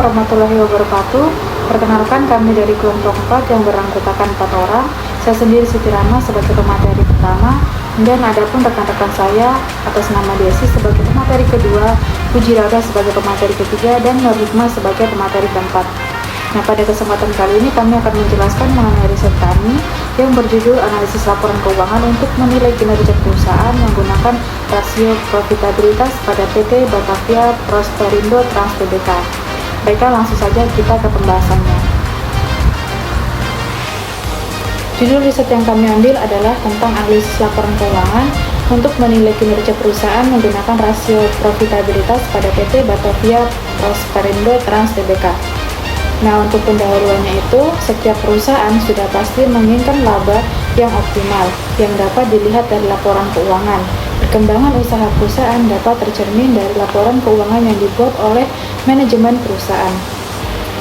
warahmatullahi wabarakatuh. Perkenalkan, kami dari kelompok 4 yang beranggotakan 4 orang. Saya sendiri Siti Rama sebagai pemateri pertama, dan adapun rekan-rekan saya atas nama Desi sebagai pemateri kedua, Puji Raga sebagai pemateri ketiga, dan Nur Hikmah sebagai pemateri keempat. Nah, pada kesempatan kali ini kami akan menjelaskan mengenai riset kami yang berjudul Analisis Laporan Keuangan untuk menilai kinerja perusahaan menggunakan rasio profitabilitas pada PT Batavia Prosperindo Trans Tbk. Baiklah, langsung saja kita ke pembahasannya. Judul riset yang kami ambil adalah tentang analisis laporan keuangan untuk menilai kinerja perusahaan menggunakan rasio profitabilitas pada PT Batavia Prosperindo Trans Tbk. Nah, untuk pendahuluannya itu, setiap perusahaan sudah pasti menginginkan laba yang optimal yang dapat dilihat dari laporan keuangan. Perkembangan usaha perusahaan dapat tercermin dari laporan keuangan yang dibuat oleh manajemen perusahaan.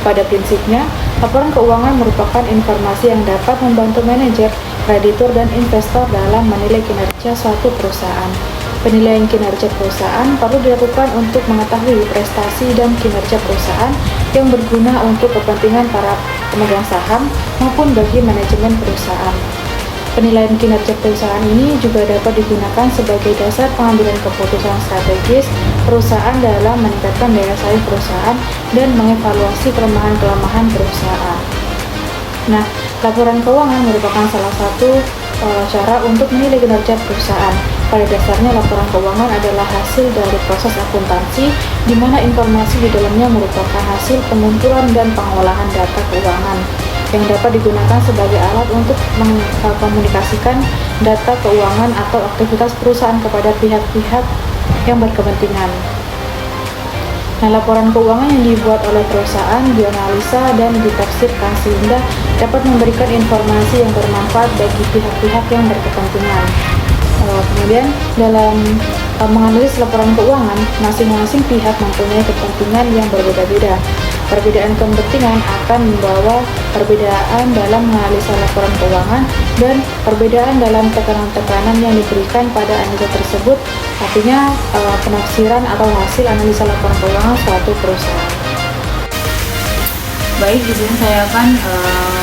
Pada prinsipnya, laporan keuangan merupakan informasi yang dapat membantu manajer, kreditur, dan investor dalam menilai kinerja suatu perusahaan. Penilaian kinerja perusahaan perlu dilakukan untuk mengetahui prestasi dan kinerja perusahaan yang berguna untuk kepentingan para pemegang saham maupun bagi manajemen perusahaan. Penilaian kinerja perusahaan ini juga dapat digunakan sebagai dasar pengambilan keputusan strategis perusahaan dalam meningkatkan daya saing perusahaan dan mengevaluasi kelemahan-kelemahan perusahaan. Nah, laporan keuangan merupakan salah satu cara untuk menilai kinerja perusahaan. Pada dasarnya, laporan keuangan adalah hasil dari proses akuntansi, di mana informasi di dalamnya merupakan hasil pengumpulan dan pengolahan data keuangan yang dapat digunakan sebagai alat untuk mengkomunikasikan data keuangan atau aktivitas perusahaan kepada pihak-pihak yang berkepentingan. Nah, laporan keuangan yang dibuat oleh perusahaan dianalisa dan ditafsirkan sehingga dapat memberikan informasi yang bermanfaat bagi pihak-pihak yang berkepentingan. Kemudian dalam menganalisis laporan keuangan, masing-masing pihak mempunyai kepentingan yang berbeda-beda. Perbedaan kepentingan akan membawa perbedaan dalam menganalisa laporan keuangan dan perbedaan dalam tekanan-tekanan yang diberikan pada analisa tersebut, artinya penafsiran atau hasil analisa laporan keuangan suatu perusahaan. Baik, di sini saya akan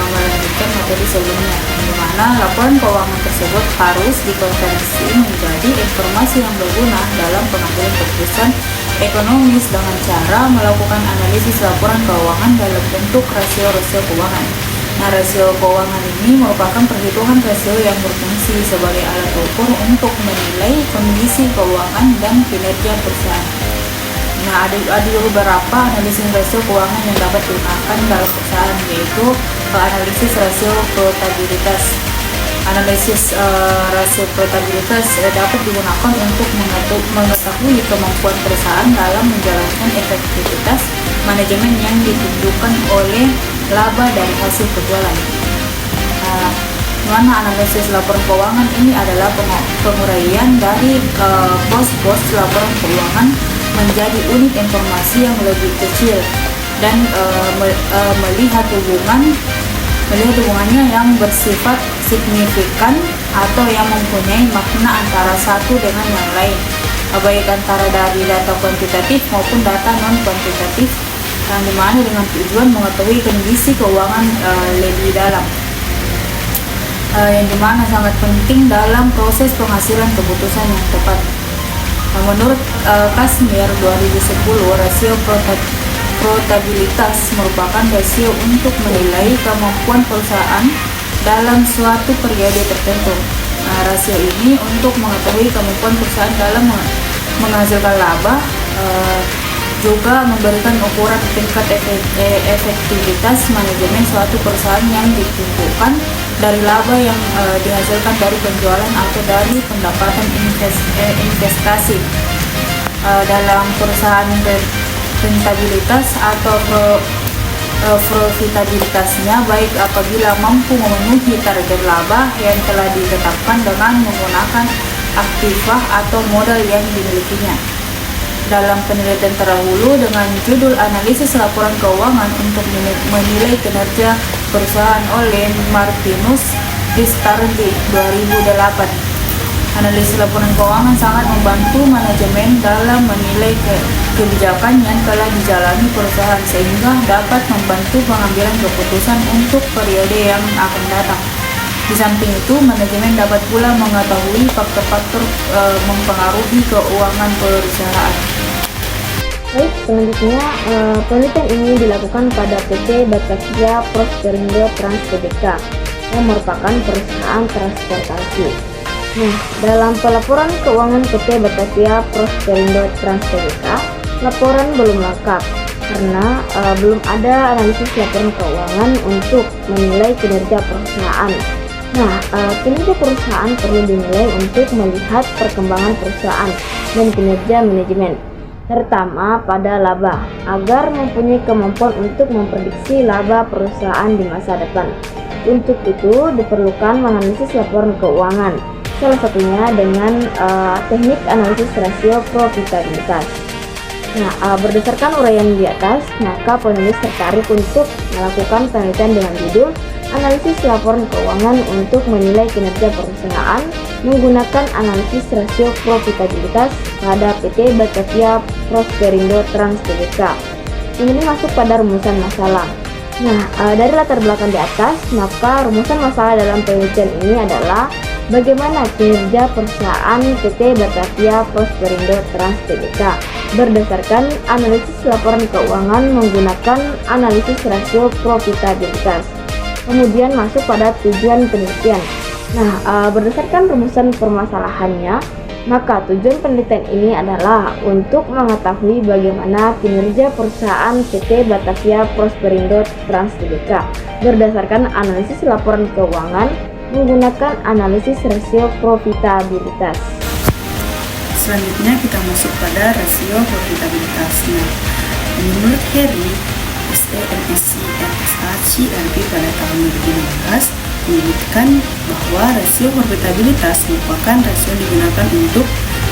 melanjutkan materi sebelumnya, di mana laporan keuangan tersebut harus dikonversi menjadi informasi yang berguna dalam pengambilan keputusan ekonomis dengan cara melakukan analisis laporan keuangan dalam bentuk rasio-rasio keuangan. Nah, rasio keuangan ini merupakan perhitungan rasio yang berfungsi sebagai alat ukur untuk menilai kondisi keuangan dan kinerja perusahaan. Nah, ada beberapa analisis rasio keuangan yang dapat digunakan dalam perusahaan, yaitu analisis rasio profitabilitas. Analisis rasio profitabilitas dapat digunakan untuk mengetahui kemampuan perusahaan dalam menjalankan efektivitas manajemen yang ditunjukkan oleh laba dari hasil penjualan. Mana analisis laporan keuangan ini adalah penguraian dari pos-pos laporan keuangan menjadi unit informasi yang lebih kecil dan melihat hubungannya yang bersifat signifikan atau yang mempunyai makna antara satu dengan yang lain, baik antara dari data kuantitatif maupun data non kuantitatif, yang dimana dengan tujuan mengetahui kondisi keuangan lebih dalam, yang dimana sangat penting dalam proses penghasilan keputusan yang tepat. Menurut Kasmir 2010, rasio profitabilitas merupakan rasio untuk menilai kemampuan perusahaan dalam suatu periode tertentu. Nah, rasio ini untuk mengetahui kemampuan perusahaan dalam menghasilkan laba, juga memberikan ukuran tingkat efektivitas manajemen suatu perusahaan yang ditentukan dari laba yang dihasilkan dari penjualan atau dari pendapatan investasi. Dalam perusahaan, rentabilitas atau profitabilitasnya baik apabila mampu memenuhi target laba yang telah ditetapkan dengan menggunakan aktiva atau modal yang dimilikinya. Dalam penelitian terdahulu dengan judul Analisis Laporan Keuangan untuk menilai kinerja perusahaan oleh Martinus Ristardi 2008, analisis laporan keuangan sangat membantu manajemen dalam menilai kebijakan yang telah dijalani perusahaan sehingga dapat membantu pengambilan keputusan untuk periode yang akan datang. Di samping itu, manajemen dapat pula mengetahui faktor-faktor mempengaruhi keuangan perusahaan. Baik, selanjutnya penelitian ini dilakukan pada PT Batavia Prosperindo Trans Tbk yang merupakan perusahaan transportasi. Nah, dalam pelaporan keuangan PT Batavia Prosperindo Trans Tbk, laporan belum lengkap karena belum ada analisis laporan keuangan untuk menilai kinerja perusahaan. Nah, kinerja perusahaan perlu dinilai untuk melihat perkembangan perusahaan dan kinerja manajemen, terutama pada laba, agar mempunyai kemampuan untuk memprediksi laba perusahaan di masa depan. Untuk itu diperlukan menganalisis laporan keuangan, salah satunya dengan teknik analisis rasio profitabilitas. Nah, berdasarkan uraian di atas, maka penulis tertarik untuk melakukan penelitian dengan judul Analisis Laporan Keuangan untuk Menilai Kinerja Perusahaan menggunakan analisis rasio profitabilitas pada PT Batavia Prosperindo Trans Tbk. Ini masuk pada rumusan masalah. Nah, dari latar belakang di atas, maka rumusan masalah dalam penelitian ini adalah bagaimana kinerja perusahaan PT Batavia Prosperindo Trans Tbk berdasarkan analisis laporan keuangan menggunakan analisis rasio profitabilitas. Kemudian masuk pada tujuan penelitian. Nah, berdasarkan rumusan permasalahannya, maka tujuan penelitian ini adalah untuk mengetahui bagaimana kinerja perusahaan PT Batavia Prosperindo Trans Tbk berdasarkan analisis laporan keuangan menggunakan analisis rasio profitabilitas. Selanjutnya kita masuk pada rasio profitabilitas. Nah, menurut Harry, SEMSC FSA CLP pada tahun 2015 menyebutkan bahwa rasio profitabilitas merupakan rasio yang digunakan untuk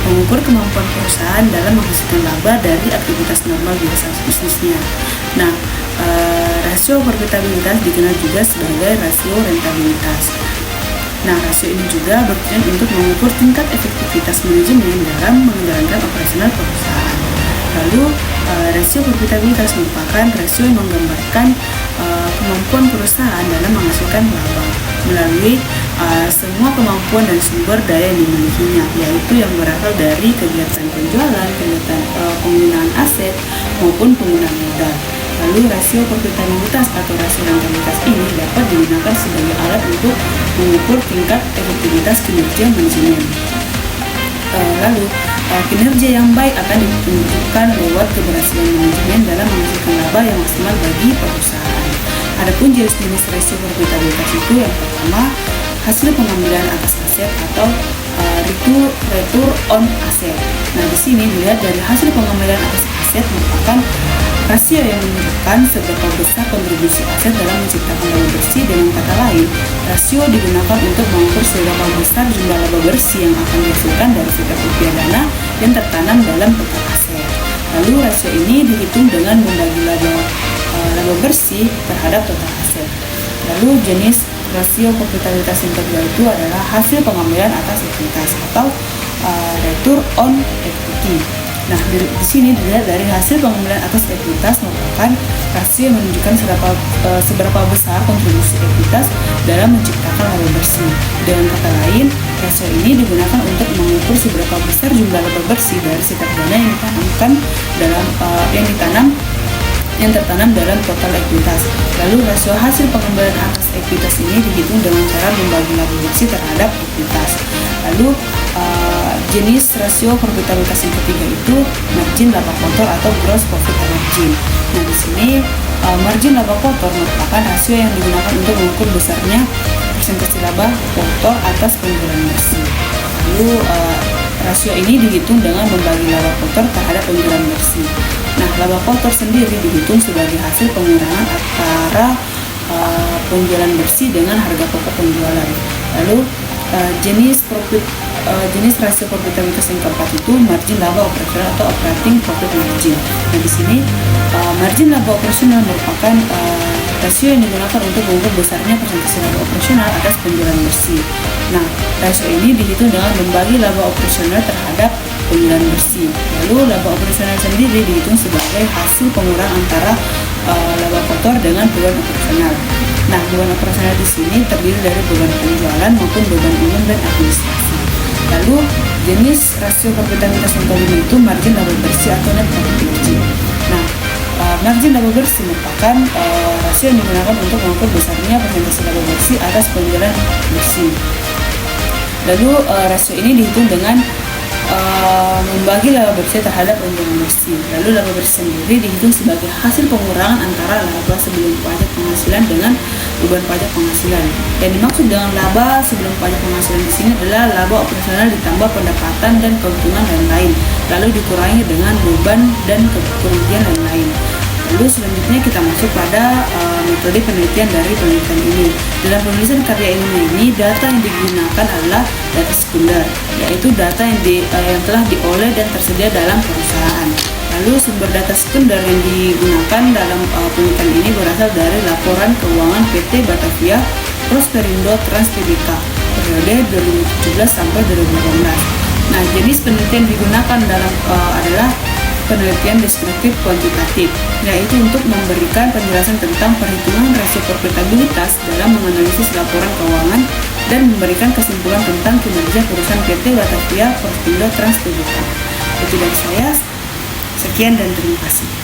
mengukur kemampuan perusahaan dalam menghasilkan laba dari aktivitas normal biasa bisnisnya. Nah, rasio profitabilitas dikenal juga sebagai rasio rentabilitas. Nah, rasio ini juga bertujuan untuk mengukur tingkat efektivitas manajemen dalam menjalankan operasional perusahaan. Lalu, rasio profitabilitas merupakan rasio yang menggambarkan kemampuan perusahaan dalam menghasilkan laba melalui semua kemampuan dan sumber daya yang dimilikinya, yaitu yang berasal dari kegiatan penjualan, kegiatan penggunaan aset, maupun penggunaan modal. Lalu rasio profitabilitas atau rasio rentabilitas ini dapat digunakan sebagai alat untuk mengukur tingkat efektivitas kinerja manajemen. Lalu kinerja yang baik akan ditunjukkan lewat keberhasilan manajemen dalam menghasilkan laba yang maksimal bagi perusahaan. Adapun jenis-jenis rasio profitabilitas itu yang pertama, hasil pengambilan atas aset atau return on asset. Nah, di sini dilihat dari hasil pengambilan atas aset merupakan rasio yang menunjukkan seberapa besar kontribusi aset dalam menciptakan laba bersih. Dengan kata lain, rasio digunakan untuk mengukur seberapa besar jumlah laba bersih yang akan dihasilkan dari setiap rupiah dana yang tertanam dalam total aset. Lalu rasio ini dihitung dengan membagi laba bersih terhadap total aset. Lalu jenis rasio profitabilitas yang kedua itu adalah hasil pengambilan atas ekuitas atau return on equity. Nah, di sini dilihat dari hasil pengambilan atas ekuitas merupakan rasio yang menunjukkan seberapa besar kontribusi ekuitas dalam menciptakan laba bersih. Dengan kata lain, rasio ini digunakan untuk mengukur seberapa besar jumlah laba bersih dari setiap dana yang tertanam dalam total ekuitas. Lalu rasio hasil pengambilan atas ekuitas ini dihitung dengan cara membagi laba bersih terhadap ekuitas. Lalu jenis rasio profitabilitas yang ketiga itu margin laba kotor atau gross profit margin. Nah, di sini margin laba kotor merupakan rasio yang digunakan untuk mengukur besarnya persentase laba kotor atas penjualan bersih. Lalu rasio ini dihitung dengan membagi laba kotor terhadap penjualan bersih. Nah, laba kotor sendiri dihitung sebagai hasil pengurangan antara penjualan bersih dengan harga pokok penjualan. Lalu jenis rasio profitabilitas yang keempat itu margin laba operasional atau operating profit margin. Nah, di sini margin laba operasional merupakan rasio yang digunakan untuk mengukur besarnya persentase laba operasional atas penjualan bersih. Nah, rasio ini dihitung dengan membagi laba operasional terhadap penjualan bersih. Lalu laba operasional sendiri dihitung sebagai hasil pengurangan antara laba kotor dengan beban operasional. Nah, beban operasional di sini terdiri dari beban penjualan maupun beban umum dan administrasi. Lalu jenis rasio profitabilitas yang kelima itu margin laba bersih atau net profit margin. Nah, margin laba bersih merupakan rasio yang digunakan untuk mengukur besarnya persentase laba bersih atas penjualan bersih. Lalu rasio ini dihitung dengan membagi laba bersih terhadap penjualan bersih. Lalu laba bersih sendiri dihitung sebagai hasil pengurangan antara laba sebelum pajak penghasilan dengan beban pajak penghasilan. Yang dimaksud dengan laba sebelum pajak penghasilan di sini adalah laba operasional ditambah pendapatan dan keuntungan lain-lain, lalu dikurangi dengan beban dan kerugian lain-lain. Lalu selanjutnya kita masuk pada metode penelitian dari penelitian ini. Dalam penulisan karya ilmiah ini, data yang digunakan adalah data sekunder, yaitu data yang telah diolah dan tersedia dalam perusahaan. Lalu sumber data sekunder yang digunakan dalam penelitian ini berasal dari laporan keuangan PT Batavia Prosperindo Trans Tbk periode 2017 sampai 2018. Nah, jenis penelitian digunakan dalam adalah penelitian deskriptif kuantitatif, yaitu untuk memberikan penjelasan tentang perhitungan rasio profitabilitas dalam menganalisis laporan keuangan dan memberikan kesimpulan tentang kinerja perusahaan PT Batavia Prosperindo Trans Tbk. Itu dari saya. Sekian dan terima kasih.